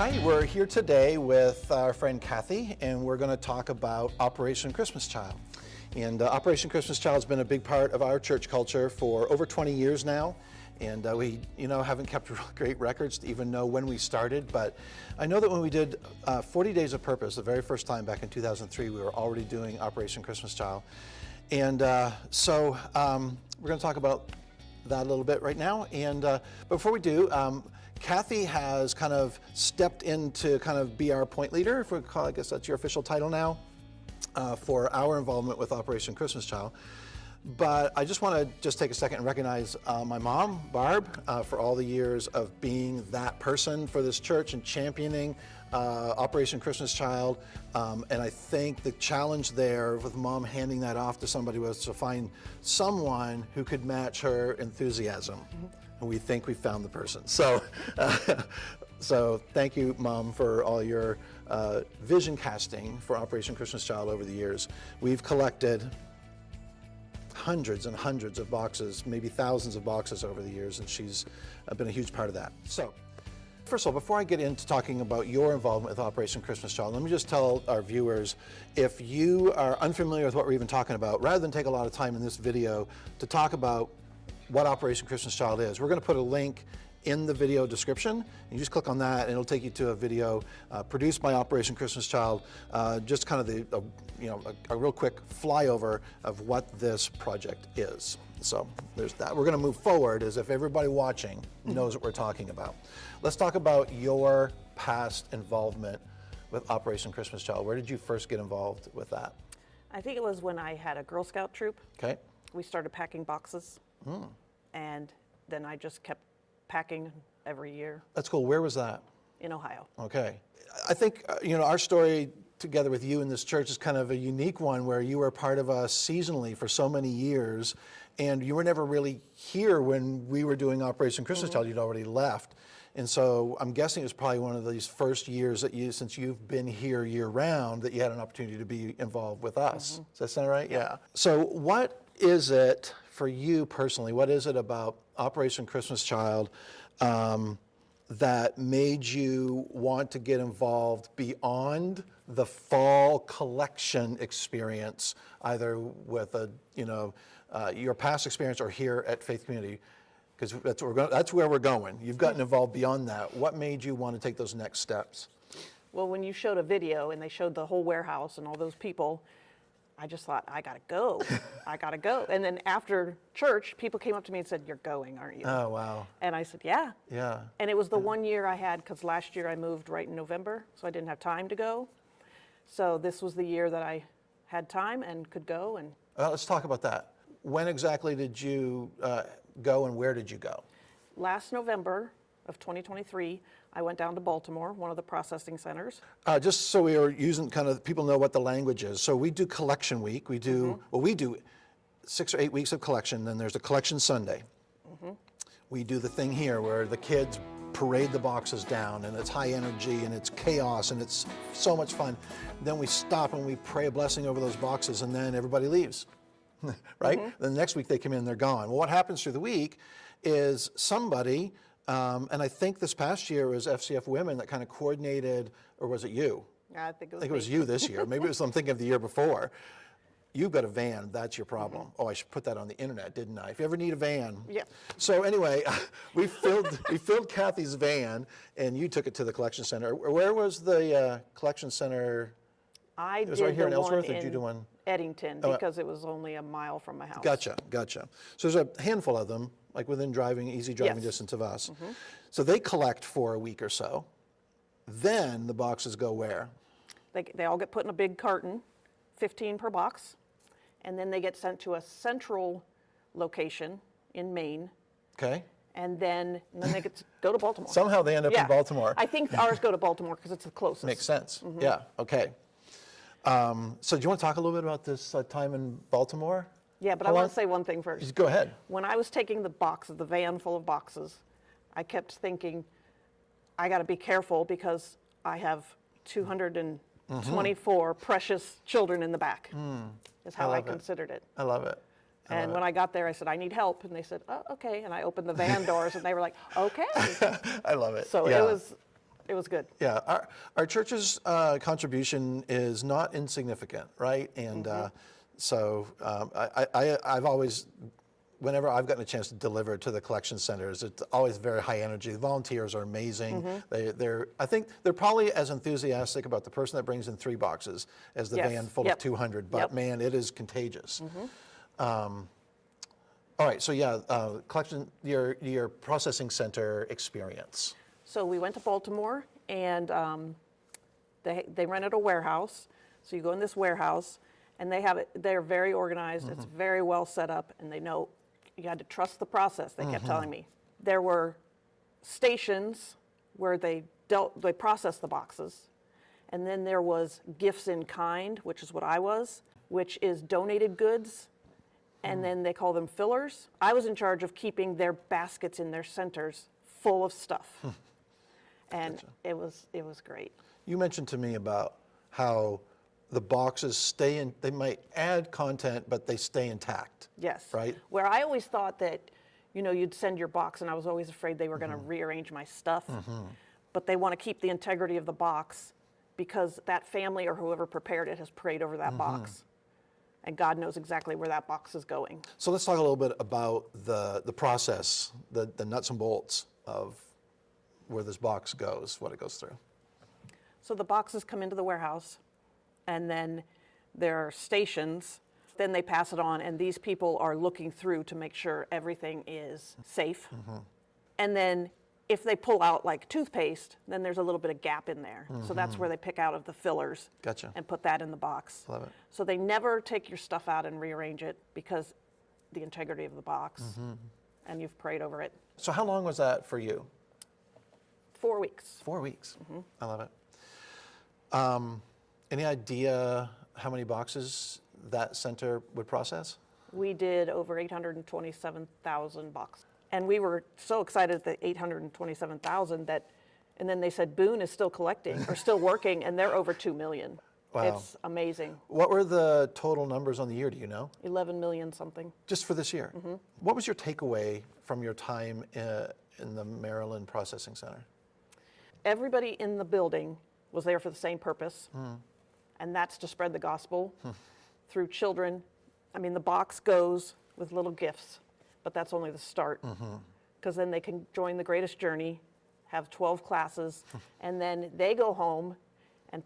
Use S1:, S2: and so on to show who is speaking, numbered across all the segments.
S1: Hi, we're here today with our friend Kathy, and we're going to talk about Operation Christmas Child. And Operation Christmas Child has been a big part of our church culture for over 20 years now. And we, haven't kept great records to even know when we started, but I know that when we did 40 Days of Purpose, the very first time back in 2003, we were already doing Operation Christmas Child. And so we're going to talk about that a little bit right now. And before we do, Kathy has kind of stepped in to kind of be our point leader, if we call, I guess that's your official title now, for our involvement with Operation Christmas Child. But I just want to take a second and recognize my mom, Barb, for all the years of being that person for this church and championing Operation Christmas Child. And I think the challenge there with Mom handing that off to somebody was to find someone who could match her enthusiasm. Mm-hmm. And we think we found the person. So, so thank you, Mom, for all your vision casting for Operation Christmas Child over the years. We've collected hundreds and hundreds of boxes, maybe thousands of boxes over the years, and she's been a huge part of that. So, first of all, before I get into talking about your involvement with Operation Christmas Child, let me just tell our viewers, if you are unfamiliar with what we're even talking about, rather than take a lot of time in this video to talk about what Operation Christmas Child is, we're going to put a link in the video description. You just click on that and it'll take you to a video produced by Operation Christmas Child, just kind of a real quick flyover of what this project is. So there's that. We're going to move forward as if everybody watching knows what we're talking about. Let's talk about your past involvement with Operation Christmas Child. Where did you first get involved with that?
S2: I think it was when I had a Girl Scout troop.
S1: Okay.
S2: We started packing boxes, and then I just kept packing every year.
S1: That's cool. Where was that?
S2: In Ohio.
S1: Okay. I think, our story together with you in this church is kind of a unique one where you were part of us seasonally for so many years, and you were never really here when we were doing Operation Christmas Child. You'd already left. And so I'm guessing it was probably one of these first years that you, since you've been here year round, that you had an opportunity to be involved with us. Does that sound right? Yeah. So what is it for you personally? What is it about Operation Christmas Child that made you want to get involved beyond the fall collection experience, either with your past experience or here at Faith Community? Because that's where we're going. You've gotten involved beyond that. What made you want to take those next steps?
S2: Well, when you showed a video and they showed the whole warehouse and all those people, I just thought, I gotta go. I gotta go. And then after church, people came up to me and said, "You're going, aren't you?"
S1: Oh, wow.
S2: And I said, yeah.
S1: Yeah.
S2: And it was the 1 year I had, because last year I moved right in November, so I didn't have time to go. So this was the year that I had time and could go. And
S1: Let's talk about that. When exactly did you go, and where did you go?
S2: Last November of 2023, I went down to Baltimore, one of the processing centers.
S1: Just so we are using people know what the language is. So we do collection week. We do, we do 6 or 8 weeks of collection, then there's a collection Sunday. We do the thing here where the kids parade the boxes down, and it's high energy and it's chaos and it's so much fun. Then we stop and we pray a blessing over those boxes, and then everybody leaves. Right? Then the next week they come in and they're gone. Well, what happens through the week is somebody, and I think this past year it was FCF Women that kind of coordinated, or was it you?
S2: I think
S1: it was you this year. Maybe it was, I'm thinking of the year before. You've got a van, that's your problem. Oh, I should put that on the internet, didn't I? If you ever need a van.
S2: Yeah.
S1: So anyway, we filled Kathy's van, and you took it to the collection center. Where was the collection center?
S2: I
S1: It was
S2: did
S1: right here in
S2: the
S1: Ellsworth,
S2: one
S1: or did you do
S2: in
S1: one?
S2: Eddington, because it was only a mile from my house.
S1: Gotcha. So there's a handful of them, like within easy driving
S2: Yes.
S1: distance of us. So they collect for a week or so. Then the boxes go where?
S2: They all get put in a big carton, 15 per box, and then they get sent to a central location in Maine,
S1: Okay.
S2: and then they get to go to Baltimore.
S1: Somehow they end up in Baltimore.
S2: I think ours go to Baltimore because it's the closest.
S1: Makes sense. Yeah. Okay. So do you want to talk a little bit about this time in Baltimore?
S2: Yeah, but
S1: How
S2: I want
S1: long-
S2: to say one thing first.
S1: Just go ahead.
S2: When I was taking the van full of boxes, I kept thinking, I got to be careful because I have 224 precious children in the back, is how I
S1: love it.
S2: considered it.
S1: I love it.
S2: And when I got there, I said, I need help. And they said, oh, okay. And I opened the van doors, and they were like, okay.
S1: I love it.
S2: So
S1: Yeah.
S2: It was good.
S1: Yeah, our church's contribution is not insignificant, right? And so I've always, whenever I've gotten a chance to deliver to the collection centers, it's always very high energy. The volunteers are amazing. I think they're probably as enthusiastic about the person that brings in 3 boxes as the
S2: Yes.
S1: van full
S2: Yep.
S1: of 200. But
S2: Yep.
S1: man, it is contagious. All right, so yeah, collection, your processing center experience.
S2: So we went to Baltimore, and they rented a warehouse. So you go in this warehouse, and they have it. They're very organized. It's very well set up, and they know you had to trust the process. They kept telling me there were stations where they processed the boxes, and then there was gifts in kind, which is what I was, which is donated goods. And then they call them fillers. I was in charge of keeping their baskets in their centers full of stuff. And
S1: Gotcha.
S2: it was great.
S1: You mentioned to me about how the boxes stay in, they might add content, but they stay intact.
S2: Yes.
S1: Right?
S2: Where I always thought that, you'd send your box, and I was always afraid they were going to rearrange my stuff. But they want to keep the integrity of the box because that family or whoever prepared it has prayed over that box. And God knows exactly where that box is going.
S1: So let's talk a little bit about the process, the nuts and bolts of where this box goes, what it goes through.
S2: So the boxes come into the warehouse, and then there are stations. Then they pass it on, and these people are looking through to make sure everything is safe. And then if they pull out like toothpaste, then there's a little bit of gap in there. So that's where they pick out of the fillers
S1: Gotcha.
S2: and put that in the box.
S1: Love it.
S2: So they never take your stuff out and rearrange it because the integrity of the box, and you've prayed over it.
S1: So how long was that for you?
S2: 4 weeks.
S1: 4 weeks. I love it. Any idea how many boxes that center would process?
S2: We did over 827,000 boxes. And we were so excited at the 827,000 and then they said Boone is still collecting or still working, and they're over 2 million.
S1: Wow.
S2: It's amazing.
S1: What were the total numbers on the year, do you know?
S2: 11 million something.
S1: Just for this year? What was your takeaway from your time in the Maryland Processing Center?
S2: Everybody in the building was there for the same purpose, and that's to spread the gospel through children. I mean, the box goes with little gifts, but that's only the start, because then they can join the Greatest Journey, have 12 classes, and then they go home and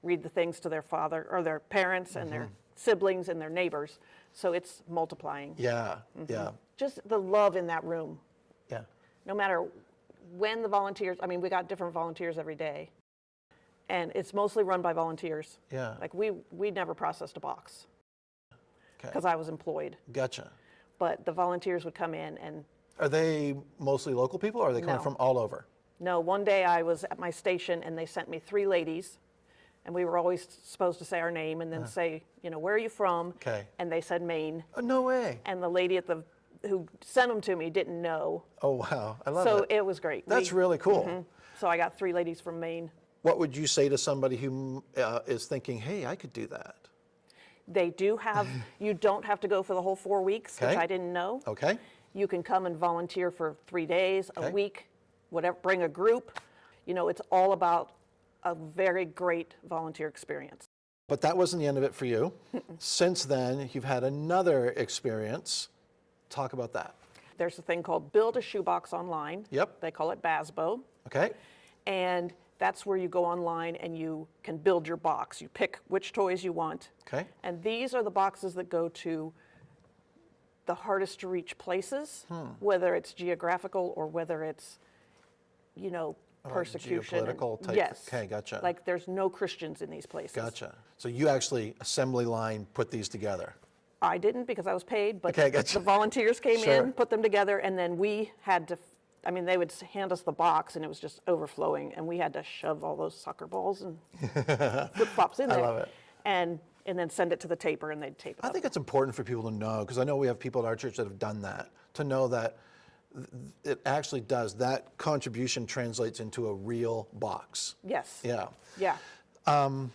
S2: read the things to their father or their parents and their siblings and their neighbors. So it's multiplying.
S1: Yeah, yeah,
S2: Just the love in that room.
S1: yeah.
S2: No matter when the volunteers, I mean, we got different volunteers every day. And it's mostly run by volunteers.
S1: Yeah.
S2: Like we never processed a box
S1: Okay.
S2: because I was employed.
S1: Gotcha.
S2: But the volunteers would come in and
S1: Are they mostly local people, or are they coming
S2: No.
S1: from all over?
S2: no, one day I was at my station and they sent me 3 ladies, and we were always supposed to say our name and then say, where are you from?
S1: Okay.
S2: And they said Maine.
S1: Oh, no way.
S2: And the lady who sent them to me didn't know.
S1: Oh, wow. I love
S2: So
S1: it.
S2: it was great.
S1: That's really cool.
S2: So I got 3 ladies from Maine.
S1: What would you say to somebody who is thinking, hey, I could do that?
S2: They do have, you don't have to go for the whole 4 weeks, which
S1: Okay.
S2: I didn't know.
S1: Okay.
S2: You can come and volunteer for 3 days,
S1: Okay.
S2: a week, whatever, bring a group. It's all about a very great volunteer experience.
S1: But that wasn't the end of it for you. Since then, you've had another experience. Talk about that.
S2: There's a thing called Build a Shoebox Online.
S1: Yep.
S2: They call it BASBO.
S1: Okay.
S2: And that's where you go online and you can build your box. You pick which toys you want.
S1: Okay.
S2: And these are the boxes that go to the hardest to reach places, whether it's geographical or whether it's, persecution.
S1: geopolitical type-
S2: Yes.
S1: okay, gotcha.
S2: Like there's no Christians in these places.
S1: Gotcha. So you actually, assembly line, put these together.
S2: I didn't because I was paid, but
S1: Okay, gotcha.
S2: the volunteers came
S1: Sure.
S2: in, put them together, and then we had to, they would hand us the box and it was just overflowing, and we had to shove all those soccer balls and flip-flops in there.
S1: love it.
S2: And then send it to the taper and they'd tape it
S1: I
S2: up.
S1: think it's important for people to know, because I know we have people at our church that have done that, to know that it actually does. That contribution translates into a real box.
S2: Yes.
S1: Yeah.
S2: Yeah.
S1: And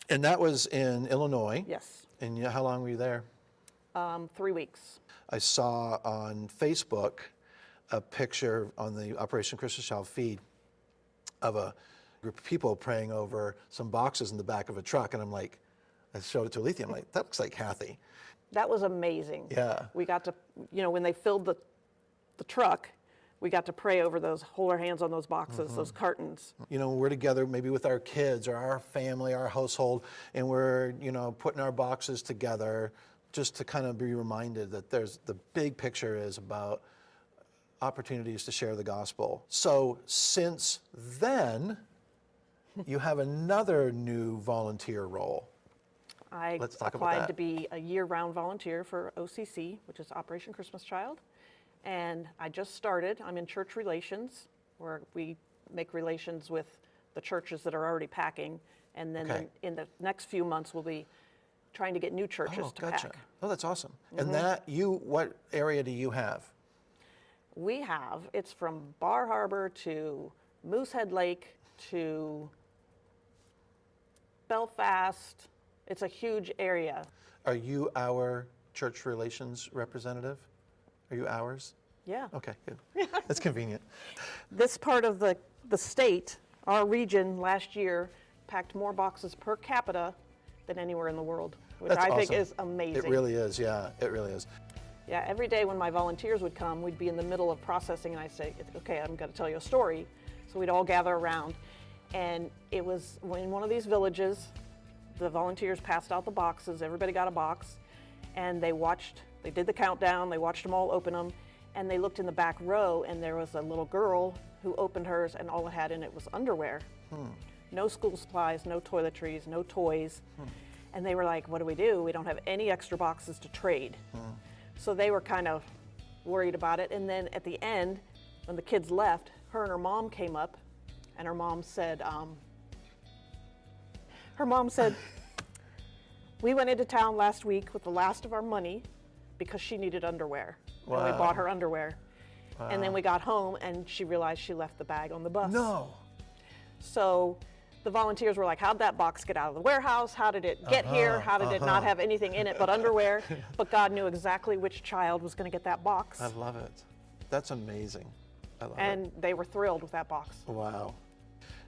S1: that was in Illinois.
S2: Yes.
S1: And how long were you there?
S2: 3 weeks.
S1: I saw on Facebook a picture on the Operation Christmas Child feed of a group of people praying over some boxes in the back of a truck, and I'm like, I showed it to Alethea, I'm like, that looks like Kathy.
S2: That was amazing.
S1: Yeah.
S2: We got to, when they filled the truck, we got to pray over those, hold our hands on those boxes, those cartons.
S1: We're together maybe with our kids or our family, our household, and we're, putting our boxes together just to kind of be reminded that the big picture is about opportunities to share the gospel. So since then, you have another new volunteer role. Let's talk about
S2: applied
S1: that.
S2: to be a year-round volunteer for OCC, which is Operation Christmas Child. And I just started. I'm in church relations, where we make relations with the churches that are already packing. And then
S1: Okay.
S2: in the next few months, we'll be trying to get new churches to
S1: Gotcha.
S2: pack.
S1: Oh, that's awesome. And what area do you have?
S2: We have, it's from Bar Harbor to Moosehead Lake to Belfast. It's a huge area.
S1: Are you our church relations representative? Are you ours?
S2: Yeah.
S1: Okay, good. That's convenient.
S2: This part of the state, our region last year, packed more boxes per capita than anywhere in the world, which
S1: That's
S2: I think
S1: awesome.
S2: is amazing.
S1: It really is, yeah, it really is.
S2: Yeah, every day when my volunteers would come, we'd be in the middle of processing, and I'd say, okay, I'm going to tell you a story. So we'd all gather around. And it was in one of these villages, the volunteers passed out the boxes, everybody got a box, and they did the countdown, they watched them all open them, and they looked in the back row, and there was a little girl who opened hers, and all it had in it was underwear. No school supplies, no toiletries, no toys. And they were like, what do? We don't have any extra boxes to trade. So they were kind of worried about it. And then at the end, when the kids left, her and her mom came up, and her mom said, we went into town last week with the last of our money because she needed underwear. And we
S1: Wow.
S2: bought her underwear. And then we got home, and she realized she left the bag on the bus.
S1: No.
S2: So the volunteers were like, how'd that box get out of the warehouse? How did it get here? How did it not have anything in it but underwear? But God knew exactly which child was going to get that box.
S1: I love it. That's amazing. I love
S2: And they were thrilled with that box.
S1: it. Wow.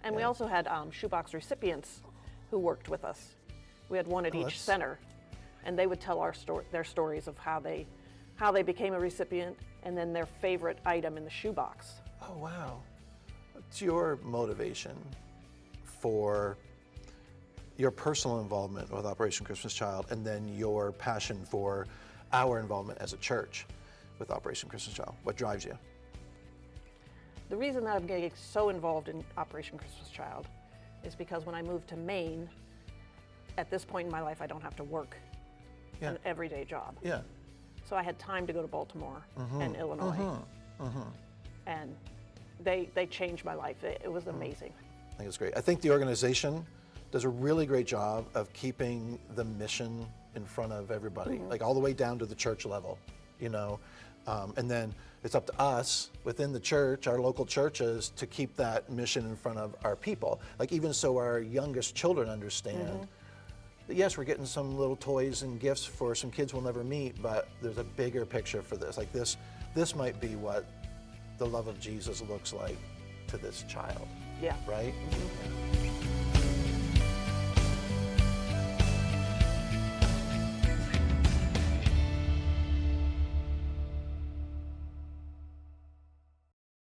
S2: And we also had shoebox recipients who worked with us. We had one at each
S1: that's-
S2: center, and they would tell their stories of how they became a recipient, and then their favorite item in the shoebox.
S1: Oh, wow. What's your motivation for your personal involvement with Operation Christmas Child, and then your passion for our involvement as a church with Operation Christmas Child? What drives you?
S2: The reason that I'm getting so involved in Operation Christmas Child is because when I moved to Maine, at this point in my life, I don't have to work
S1: Yeah.
S2: an everyday job.
S1: Yeah.
S2: So I had time to go to Baltimore and Illinois. And they changed my life. It was amazing.
S1: I think it's great. I think the organization does a really great job of keeping the mission in front of everybody, like all the way down to the church level, and then it's up to us within the church, our local churches, to keep that mission in front of our people. Like even so our youngest children understand that yes, we're getting some little toys and gifts for some kids we'll never meet, but there's a bigger picture for this. Like this might be what the love of Jesus looks like to this child,
S2: Yeah.
S1: right? Yeah.